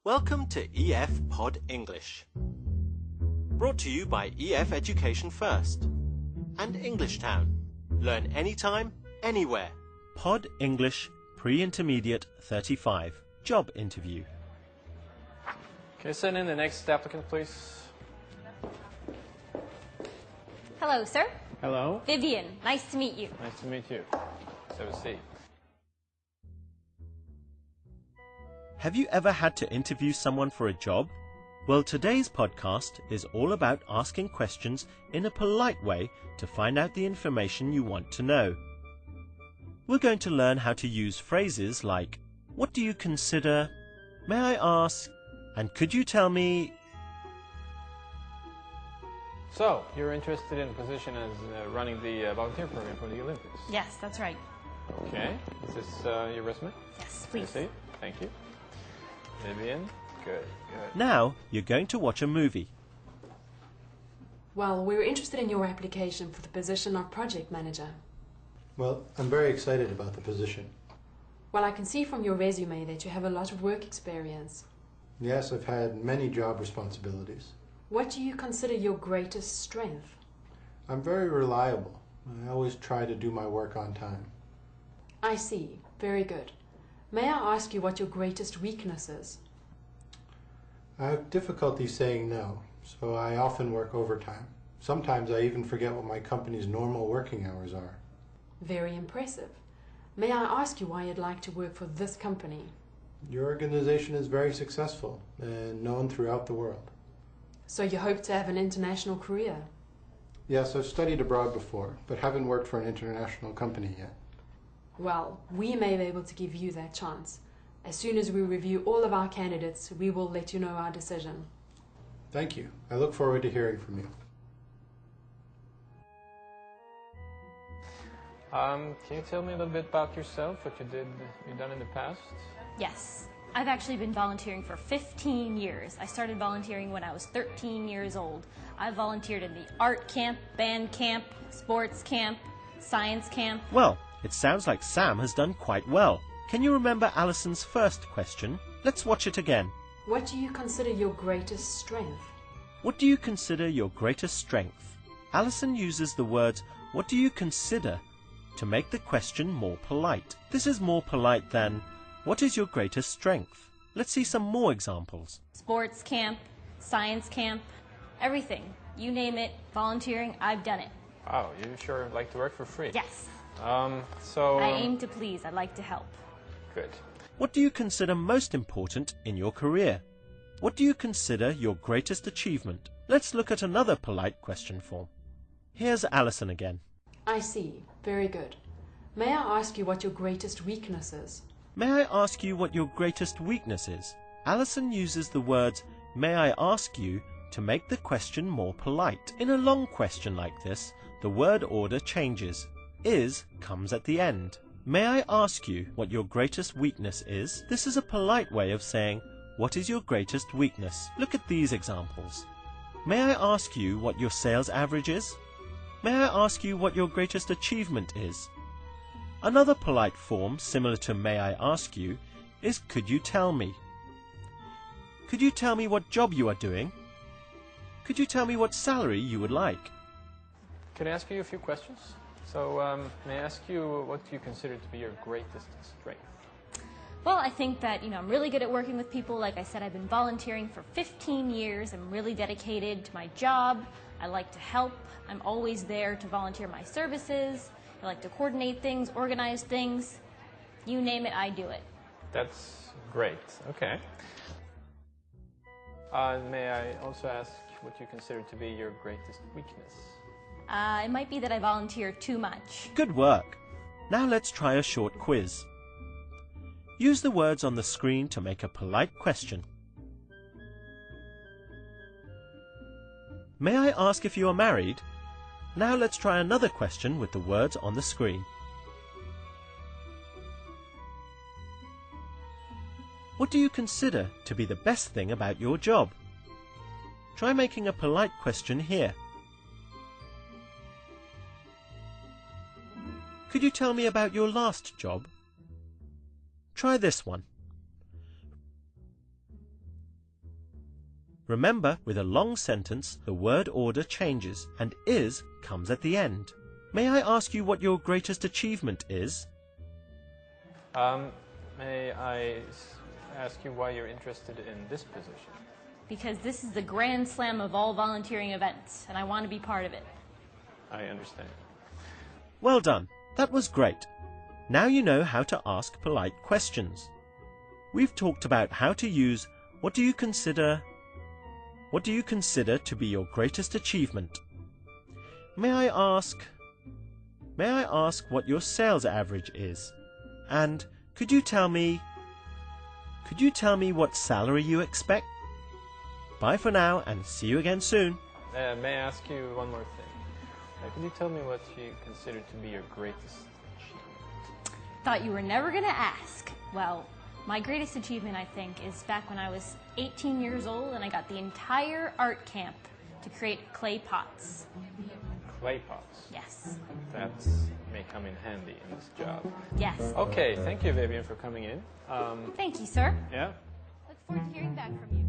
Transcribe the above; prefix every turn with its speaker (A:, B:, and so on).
A: Welcome to EF Pod English. Brought to you by EF Education First and Englishtown. Learn anytime, anywhere. Pod English Pre-Intermediate 35. Job interview.
B: Okay, send in the next applicant, please.
C: Hello, sir.
B: Hello.
C: Vivian, nice to meet you.
B: Nice to meet you. Let's have a seat.
A: Have you ever had to interview someone for a job? Well, today's podcast is all about asking questions in a polite way to find out the information you want to know. We're going to learn how to use phrases like, "What do you consider?" "May I ask?" and "Could you tell me?"
B: So, you're interested in a position as running the volunteer program for the Olympics?
C: Yes, that's right.
B: Okay. Is this your resume?
C: Yes,
B: I
C: please.
B: see. Thank you. Vivian? Good, good.
A: Now you're going to watch a movie.
D: Well, we were interested in your application for the position of project manager.
E: Well, I'm very excited about the position.
D: Well, I can see from your resume that you have a lot of work experience.
E: Yes, I've had many job responsibilities.
D: What do you consider your greatest strength?
E: I'm very reliable. I always try to do my work on time.
D: I see. Very good. May I ask you what your greatest weakness is?
E: I have difficulty saying no, so I often work overtime. Sometimes I even forget what my company's normal working hours are.
D: Very impressive. May I ask you why you'd like to work for this company?
E: Your organization is very successful and known throughout the world.
D: So you hope to have an international career?
E: Yes, I've studied abroad before, but haven't worked for an international company yet.
D: Well, we may be able to give you that chance. As soon as we review all of our candidates, we will let you know our decision.
E: Thank you. I look forward to hearing from you.
B: Can you tell me a little bit about yourself, what you've done in the past?
C: Yes. I've actually been volunteering for 15 years. I started volunteering when I was 13 years old. I volunteered in the art camp, band camp, sports camp, science camp.
A: Well, it sounds like Sam has done quite well. Can you remember Alison's first question? Let's watch it again.
D: What do you consider your greatest strength?
A: What do you consider your greatest strength? Alison uses the words, "What do you consider?" to make the question more polite. This is more polite than, "What is your greatest strength?" Let's see some more examples.
C: Sports camp, science camp, everything. You name it, volunteering, I've done it.
B: Wow, you sure like to work for free.
C: Yes.
B: I
C: I aim to please. I'd like to help.
B: Good.
A: What do you consider most important in your career? What do you consider your greatest achievement? Let's look at another polite question form. Here's Alison again.
D: I see. Very good. May I ask you what your greatest weakness is?
A: May I ask you what your greatest weakness is? Alison uses the words, "May I ask you?" to make the question more polite. In a long question like this, the word order changes. Is comes at the end. May I ask you what your greatest weakness is? This is a polite way of saying, what is your greatest weakness? Look at these examples. May I ask you what your sales average is? May I ask you what your greatest achievement is? Another polite form, similar to may I ask you, is could you tell me? Could you tell me what job you are doing? Could you tell me what salary you would like?
B: Can I ask you a few questions? So, may I ask you what you consider to be your greatest strength?
C: Well, I think that, I'm really good at working with people. Like I said, I've been volunteering for 15 years. I'm really dedicated to my job. I like to help. I'm always there to volunteer my services. I like to coordinate things, organize things. You name it, I do it.
B: That's great. Okay. May I also ask what you consider to be your greatest weakness?
C: It might be that I volunteer too much.
A: Good work. Now let's try a short quiz. Use the words on the screen to make a polite question. May I ask if you are married? Now let's try another question with the words on the screen. What do you consider to be the best thing about your job? Try making a polite question here. Could you tell me about your last job? Try this one. Remember, with a long sentence, the word order changes and is comes at the end. May I ask you what your greatest achievement is?
B: May I ask you why you're interested in this position?
C: Because this is the grand slam of all volunteering events, and I want to be part of it.
B: I understand.
A: Well done. That was great. Now you know how to ask polite questions. We've talked about how to use what do you consider to be your greatest achievement? May I ask what your sales average is? And could you tell me what salary you expect? Bye for now and see you again soon.
B: May I ask you one more thing? Could you tell me what you consider to be your greatest achievement?
C: Thought you were never going to ask. Well, my greatest achievement, I think, is back when I was 18 years old and I got the entire art camp to create clay pots.
B: Clay pots?
C: Yes.
B: That may come in handy in this job.
C: Yes.
B: Okay, thank you, Vivian, for coming in.
C: Thank you, sir.
B: Yeah?
C: Look forward to hearing back from you.